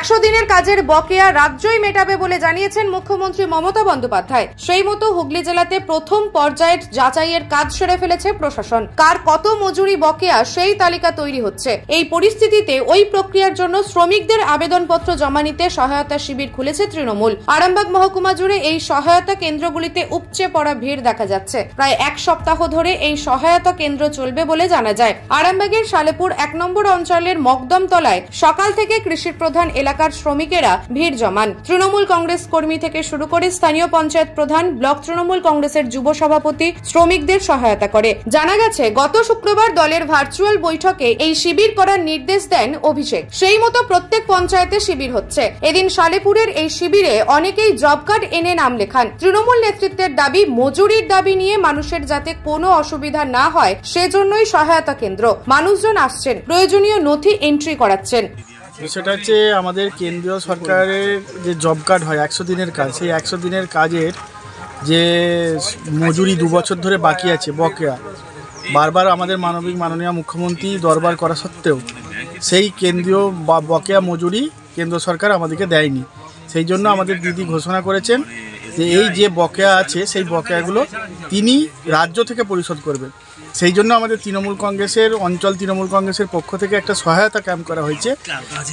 100 দিনের কাজের বকেয়া রাজ্যই মেটাবে বলে জানিয়েছেন মুখ্যমন্ত্রী মমতা বন্দ্যোপাধ্যায়। সেই মতো হুগলি জেলাতে প্রথম পর্যায়ের যাচাইয়ের কাজ সেরে ফেলেছে প্রশাসন। কার কত মজুরি বকেয়া সেই তালিকা তৈরি হচ্ছে। এই পরিস্থিতিতে ওই প্রক্রিয়ার জন্য শ্রমিকদের আবেদনপত্র জমা নিতে সহায়তা শিবির খুলেছে তৃণমূল। আরামবাগ মহকুমা জুড়ে এই সহায়তা কেন্দ্রগুলিতে উপচে পড়া ভিড় দেখা যাচ্ছে। প্রায় 1 সপ্তাহ ধরে এই সহায়তা কেন্দ্র চলবে বলে জানা যায়। আরামবাগের সালেপুর 1 নম্বর অঞ্চলের মকদমতলায় সকাল থেকে কৃষি প্রধান এলাকার শ্রমিকেরা ভিড় জমান। তৃণমূল কংগ্রেস কর্মী থেকে শুরু করে স্থানীয় পঞ্চায়েত প্রধান, ব্লক তৃণমূল কংগ্রেসের যুব সভাপতি শ্রমিকদের সহায়তা করে। জানা গেছে গত শুক্রবার দলের ভার্চুয়াল বৈঠকে এই শিবির করার নির্দেশ দেন অভিষেক। সেই মতো প্রত্যেক পঞ্চায়েতে শিবির হচ্ছে। এদিন সালেপুরের এই শিবিরে অনেকেই জব কার্ড এনে নাম লেখান। তৃণমূল নেতৃত্বের দাবি, মজুরির দাবি নিয়ে মানুষের যাতে কোনো অসুবিধা না হয় সেজন্যই সহায়তা কেন্দ্র। মানুষজন আসছেন, প্রয়োজনীয় নথি এন্ট্রি করাচ্ছেন। সেটা হচ্ছে আমাদের কেন্দ্রীয় সরকারের যে জব কার্ড হয় 100 দিনের কাজ, সেই 100 দিনের কাজের যে মজুরি 2 বছর ধরে বাকি আছে বকেয়া, বারবার আমাদের মাননীয় মুখ্যমন্ত্রী দরবার করা সত্ত্বেও সেই কেন্দ্রীয় বকেয়া মজুরি কেন্দ্র সরকার আমাদেরকে দেয়নি। সেই জন্য আমাদের দিদি ঘোষণা করেছেন যে এই যে বকেয়া আছে সেই বকেয়াগুলো তিনি রাজ্য থেকে পরিশোধ করবেন। সেই জন্য আমাদের তৃণমূল কংগ্রেসের অঞ্চল তৃণমূল কংগ্রেসের পক্ষ থেকে একটা সহায়তা ক্যাম্প করা হয়েছে।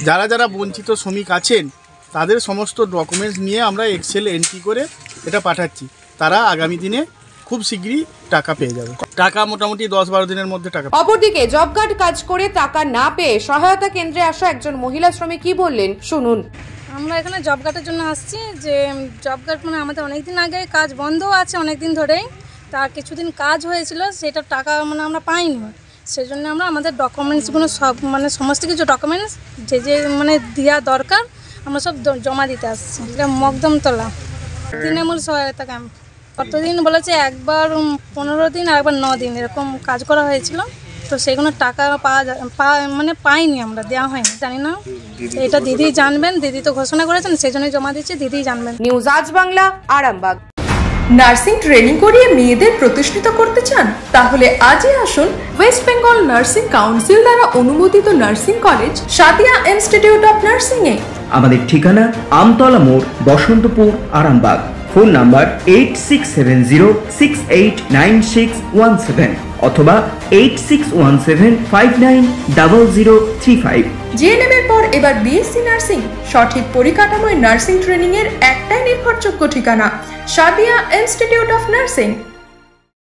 যারা যারা বঞ্চিত শ্রমিক আছেন তাদের সমস্ত ডকুমেন্টস নিয়ে আমরা এক্সেল এন্ট্রি করে এটা পাঠাচ্ছি। তারা আগামী দিনে খুব শীঘ্রই টাকা পেয়ে যাবে। টাকা মোটামুটি 10-12 দিনের মধ্যে টাকা। অপরদিকে জব কার্ড কাজ করে টাকা না পেয়ে সহায়তা কেন্দ্রে আসা একজন মহিলা শ্রমিক কি বললেন শুনুন। আমরা এখানে জব কার্ডের জন্য আসছি। যে জব কার্ড মানে আমাদের অনেকদিন আগে কাজ বন্ধ আছে, অনেকদিন ধরেই। তার কিছুদিন কাজ হয়েছিল, সেটা টাকা মানে আমরা পাইনি। সেই জন্য আমরা আমাদের ডকুমেন্টসগুলো সব মানে সমস্ত কিছু ডকুমেন্টস যে মানে দেওয়া দরকার আমরা সব জমা দিতে আসছি। এটা মকদমতলা তৃণমূল সহায়তা ক্যাম্প। কতদিন বলেছে, একবার 15 দিন আর একবার 9 দিন এরকম কাজ করা হয়েছিল। তো সেগুলো টাকা মানে পাইনি, আমরা দেওয়া হয়নি, জানি না। এটা দিদি জানবেন, দিদি তো ঘোষণা করেছেন, সেই জন্যই জমা দিচ্ছি, দিদি জানবেন। নিউজ আজ বাংলা, আরামবাগ। নার্সিং ট্রেনিং করিয়ে মেয়েদের প্রতিষ্ঠিত করতে চান? তাহলে আজই আসুন ওয়েস্ট বেঙ্গল নার্সিং কাউন্সিল দ্বারা অনুমোদিত nursing college Sadia institute of nursing এ। আমাদের ঠিকানা আমতলা মোড়, বসন্তপুর, আরামবাগ। ফোন নাম্বার 8670689617 অথবা 8617590035। জিএনএম এর পর এবার বিএসসি নার্সিং। সঠিক পরিকাঠামোয় নার্সিং ট্রেনিং এর একটাই নির্ভরযোগ্য ঠিকানা সাদিয়া ইনস্টিটিউট অফ নার্সিং।